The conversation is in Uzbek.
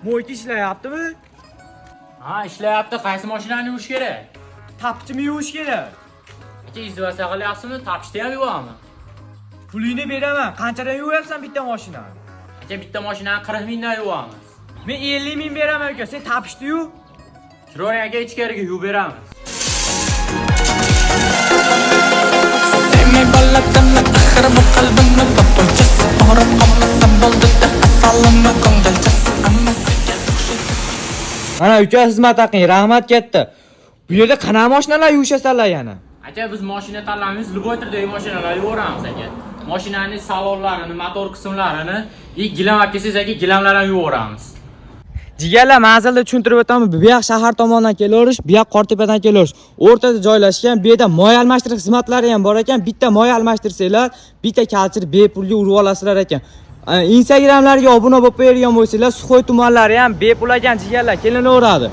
Mo'yti ishlayaptimi? Ha, ishlayapti. Qaysi mashinani yuvish kerak? Tapchimi yuvish kerak. Aka, izdivasa qilyapsizmi? Tapishda ham yuvami? Pulingni beraman. Qanchadan yuvyapsan bitta mashinani? Aka, bitta mashinani 40 mingdan yuvamiz. Men 50 ming beraman uka. Sen tapishda yuv. Chiroy aka ichkariga yuvib beramiz. Mana uka xizmat haqing, rahmat katta. Bu yerda qanaqa mashinalar yuvishasanlar yana? Aka, biz mashina tanlamaymiz, любой turdagi mashinalar yuvoramiz aka. Mashinaning salonlarini, motor qismlarini, gilam olib kelsangiz aka, gilamlarni yuvoramiz. Jigarlar, manzilda tushuntirib o'taman. Bu yoq shahar tomonidan kelaverish, bu yoq Qortepadan kelaverish. O'rtada joylashgan, bu yerda moy almashtirish xizmatlari ham bor ekan. Bitta moy almashtirsanglar, bitta kalchir bepulga urib olasizlar ekan. Instagramlarga obuna bo'lib qo'yadigan bo'lsanglar, Suxoy tumanlari ham bepul ekan jigarlar, kelinaveradi.